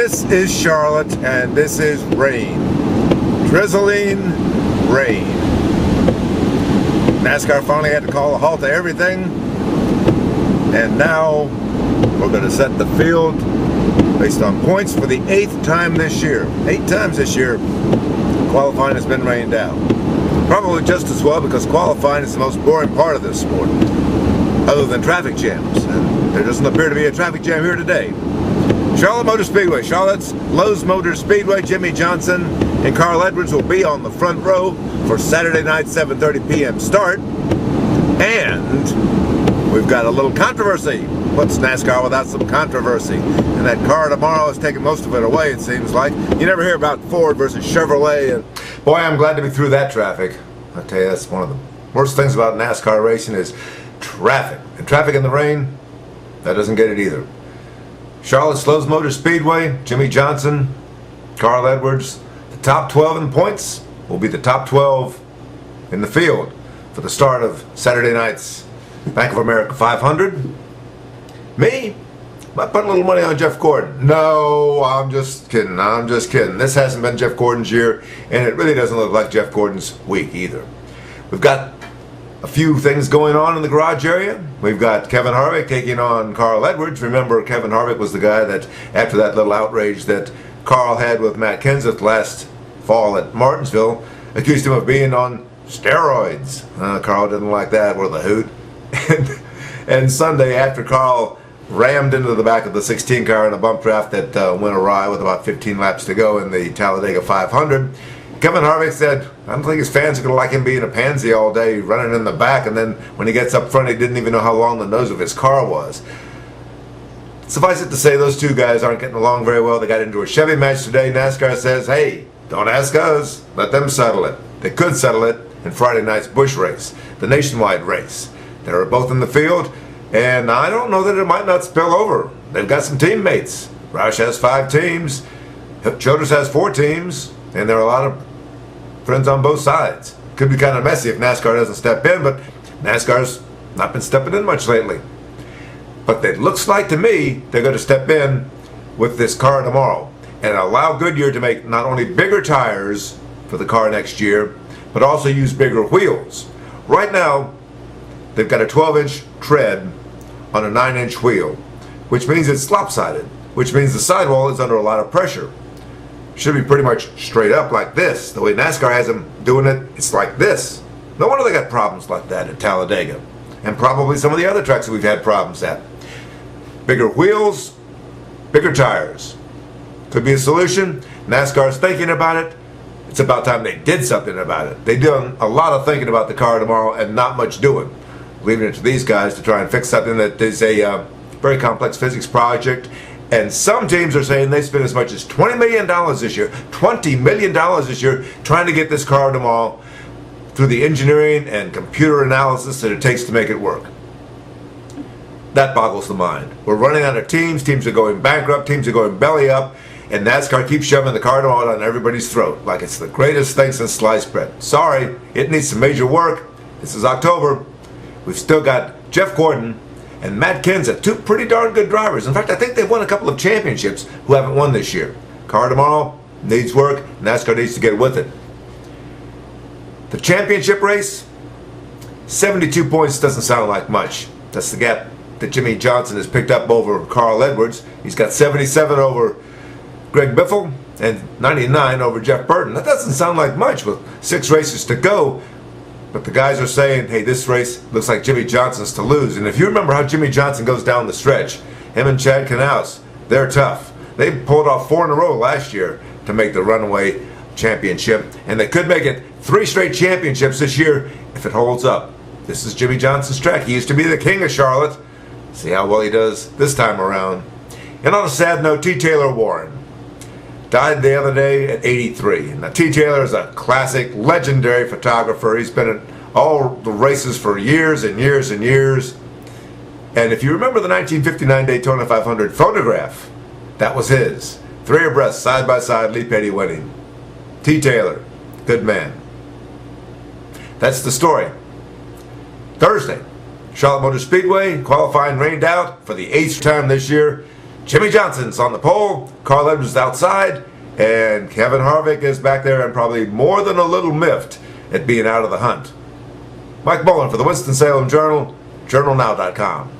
This is Charlotte, and this is rain. Drizzling rain. NASCAR finally had to call a halt to everything, and now we're going to set the field based on points for the 8th time this year. 8 times this year, qualifying has been rained out. Probably just as well, because qualifying is the most boring part of this sport, other than traffic jams. And there doesn't appear to be a traffic jam here today. Charlotte Motor Speedway, Charlotte's Lowe's Motor Speedway. Jimmy Johnson and Carl Edwards will be on the front row for Saturday night 7:30 p.m. start. And we've got a little controversy. What's NASCAR without some controversy? And that car tomorrow has taken most of it away, it seems like. You never hear about Ford versus Chevrolet. And boy, I'm glad to be through that traffic. I tell you, that's one of the worst things about NASCAR racing is traffic. And traffic in the rain, that doesn't get it either. Charlotte's Lowe's Motor Speedway, Jimmy Johnson, Carl Edwards. The top 12 in points will be the top 12 in the field for the start of Saturday night's Bank of America 500. Me? Might put a little money on Jeff Gordon. No, I'm just kidding. This hasn't been Jeff Gordon's year, and it really doesn't look like Jeff Gordon's week either. We've got a few things going on in the garage area. We've got Kevin Harvick taking on Carl Edwards. Remember, Kevin Harvick was the guy that, after that little outrage that Carl had with Matt Kenseth last fall at Martinsville, accused him of being on steroids. Carl didn't like that, or the hoot. And Sunday, after Carl rammed into the back of the 16 car in a bump draft that went awry with about 15 laps to go in the Talladega 500, Kevin Harvick said, I don't think his fans are going to like him being a pansy all day, running in the back, and then when he gets up front, he didn't even know how long the nose of his car was. Suffice it to say, those two guys aren't getting along very well. They got into a Chevy match today. NASCAR says, hey, don't ask us. Let them settle it. They could settle it in Friday night's Busch race, the nationwide race. They were both in the field, and I don't know that it might not spill over. They've got some teammates. Roush has 5 teams. Childers has 4 teams, and there are a lot of friends on both sides. Could be kind of messy if NASCAR doesn't step in, but NASCAR's not been stepping in much lately. But it looks like to me they're going to step in with this car tomorrow and allow Goodyear to make not only bigger tires for the car next year, but also use bigger wheels. Right now, they've got a 12-inch tread on a 9-inch wheel, which means it's lopsided, which means the sidewall is under a lot of pressure. Should be pretty much straight up like this. The way NASCAR has them doing it, it's like this. No wonder they got problems like that at Talladega, and probably some of the other tracks that we've had problems at. Bigger wheels, bigger tires. Could be a solution. NASCAR's thinking about it. It's about time they did something about it. They've done a lot of thinking about the car tomorrow and not much doing. Leaving it to these guys to try and fix something that is a very complex physics project. And some teams are saying they spent as much as $20 million this year, $20 million this year, trying to get this car tomorrow through the engineering and computer analysis that it takes to make it work. That boggles the mind. We're running out of teams. Teams are going bankrupt. Teams are going belly up. And NASCAR keeps shoving the car tomorrow down everybody's throat like it's the greatest thing since sliced bread. Sorry, it needs some major work. This is October. We've still got Jeff Gordon and Matt Kenseth, 2 pretty darn good drivers. In fact, I think they've won a couple of championships who haven't won this year. Car tomorrow needs work. NASCAR needs to get with it. The championship race, 72 points doesn't sound like much. That's the gap that Jimmy Johnson has picked up over Carl Edwards. He's got 77 over Greg Biffle and 99 over Jeff Burton. That doesn't sound like much with 6 races to go. But the guys are saying, hey, this race looks like Jimmy Johnson's to lose. And if you remember how Jimmy Johnson goes down the stretch, him and Chad Knaus, they're tough. They pulled off 4 in a row last year to make the runaway championship. And they could make it 3 straight championships this year if it holds up. This is Jimmy Johnson's track. He used to be the king of Charlotte. See how well he does this time around. And on a sad note, T. Taylor Warren died the other day at 83. Now, T. Taylor is a classic, legendary photographer. He's been at all the races for years and years and years. And if you remember the 1959 Daytona 500 photograph, that was his. 3 abreast, side by side, Lee Petty winning. T. Taylor, good man. That's the story. Thursday, Charlotte Motor Speedway, qualifying rained out for the 8th time this year. Jimmy Johnson's on the pole, Carl Edwards is outside, and Kevin Harvick is back there and probably more than a little miffed at being out of the hunt. Mike Mulhern for the Winston-Salem Journal, journalnow.com.